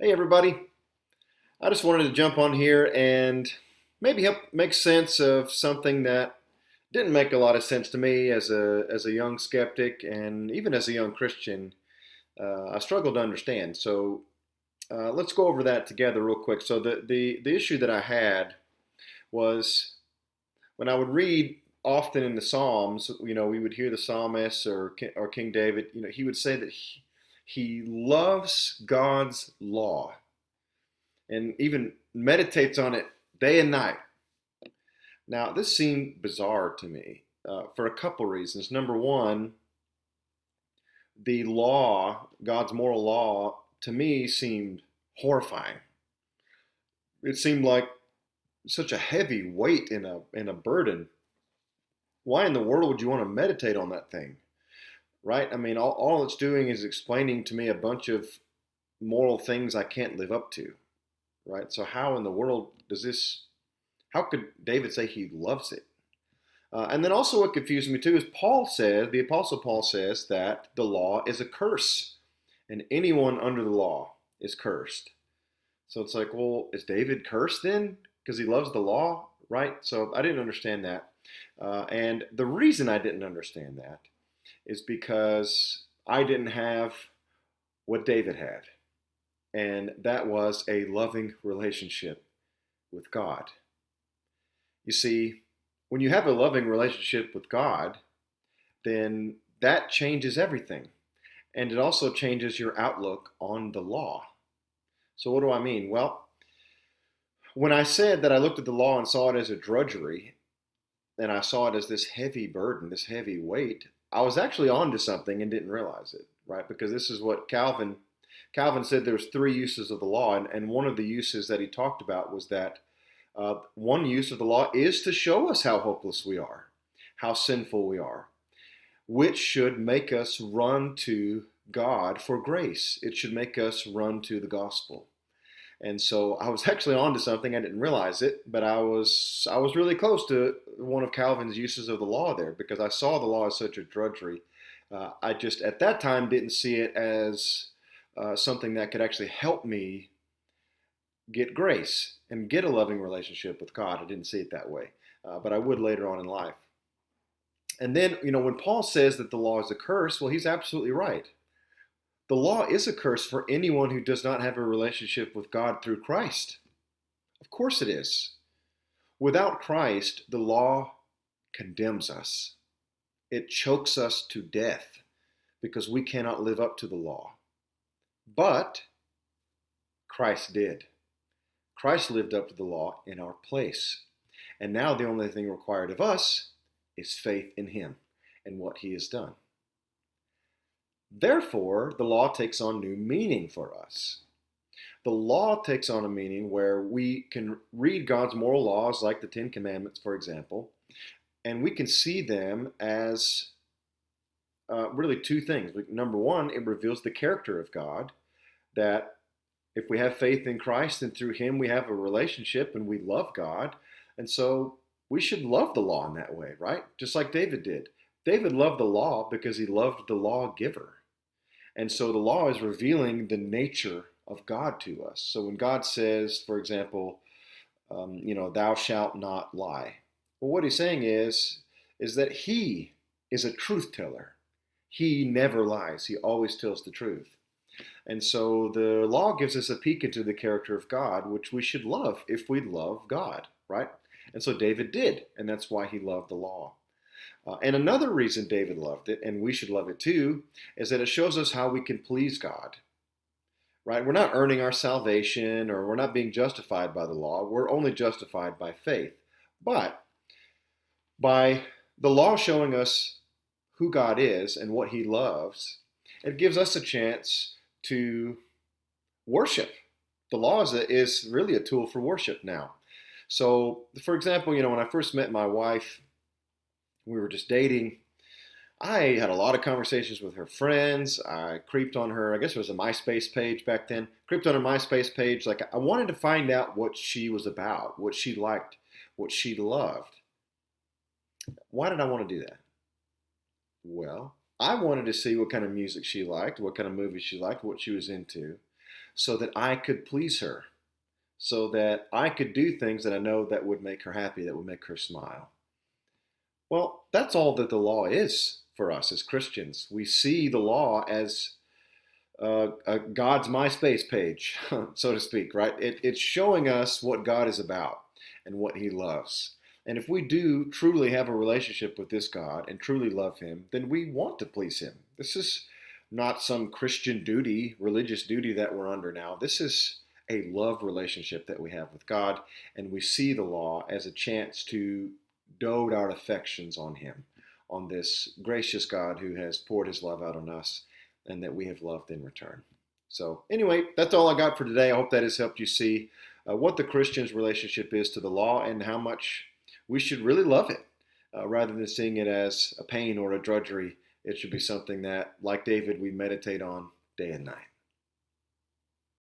Hey everybody, I just wanted to jump on here and maybe help make sense of something that didn't make a lot of sense to me as a young skeptic and even as a young Christian. I struggled to understand. So let's go over that together real quick. So the issue that I had was when I would read often in the Psalms, we would hear the psalmist or King David, he would say that he loves God's law and even meditates on it day and night. Now, this seemed bizarre to me for a couple reasons. Number one, the law, God's moral law, to me seemed horrifying. It seemed like such a heavy weight in a burden. Why in the world would you want to meditate on that thing? Right? I mean, all it's doing is explaining to me a bunch of moral things I can't live up to. Right? So, how in the world does this, how could David say he loves it? And then also what confused me too is the Apostle Paul says that the law is a curse, and anyone under the law is cursed. So it's like, well, is David cursed then because he loves the law, right? So I didn't understand that. And the reason I didn't understand that is because I didn't have what David had, and that was a loving relationship with God. You see, when you have a loving relationship with God, then that changes everything. And it also changes your outlook on the law. So, what do I mean? Well, when I said that I looked at the law and saw it as a drudgery, and I saw it as this heavy burden, this heavy weight, I was actually onto something and didn't realize it, right? Because this is what Calvin said there's three uses of the law, and one of the uses that he talked about was that one use of the law is to show us how hopeless we are, how sinful we are, which should make us run to God for grace. It should make us run to the gospel. And so I was actually onto something. I didn't realize it, but I was really close to one of Calvin's uses of the law there because I saw the law as such a drudgery. I just at that time didn't see it as something that could actually help me get grace and get a loving relationship with God. I didn't see it that way, but I would later on in life. And then, when Paul says that the law is a curse, well, he's absolutely right. The law is a curse for anyone who does not have a relationship with God through Christ. Of course it is. Without Christ, the law condemns us. It chokes us to death because we cannot live up to the law. But Christ did. Christ lived up to the law in our place. And now the only thing required of us is faith in him and what he has done. Therefore, the law takes on new meaning for us. The law takes on a meaning where we can read God's moral laws, like the Ten Commandments, for example, and we can see them as really two things. Number one, it reveals the character of God, that if we have faith in Christ and through him we have a relationship and we love God, and so we should love the law in that way, right? Just like David did. David loved the law because he loved the lawgiver. And so the law is revealing the nature of God to us. So when God says, for example, thou shalt not lie. Well, what he's saying is that he is a truth teller. He never lies. He always tells the truth. And so the law gives us a peek into the character of God, which we should love if we love God, right? And so David did, and that's why he loved the law. And another reason David loved it, and we should love it too, is that it shows us how we can please God, right? We're not earning our salvation or we're not being justified by the law. We're only justified by faith. But by the law showing us who God is and what he loves, it gives us a chance to worship. The law is really a tool for worship now. So, for example, when I first met my wife, we were just dating. I had a lot of conversations with her friends. I creeped on her, I guess it was a MySpace page back then. Creeped on her MySpace page. Like, I wanted to find out what she was about, what she liked, what she loved. Why did I want to do that? Well, I wanted to see what kind of music she liked, what kind of movies she liked, what she was into. so that I could please her, so that I could do things that I know that would make her happy, that would make her smile. Well, that's all that the law is for us as Christians. We see the law as God's MySpace page, so to speak, right? It's showing us what God is about and what He loves. And if we do truly have a relationship with this God and truly love Him, then we want to please Him. This is not some Christian duty, religious duty that we're under now. This is a love relationship that we have with God, and we see the law as a chance to dote our affections on Him, on this gracious God who has poured His love out on us and that we have loved in return. So, anyway, that's all I got for today. I hope that has helped you see what the Christian's relationship is to the law and how much we should really love it rather than seeing it as a pain or a drudgery. It should be something that, like David, we meditate on day and night.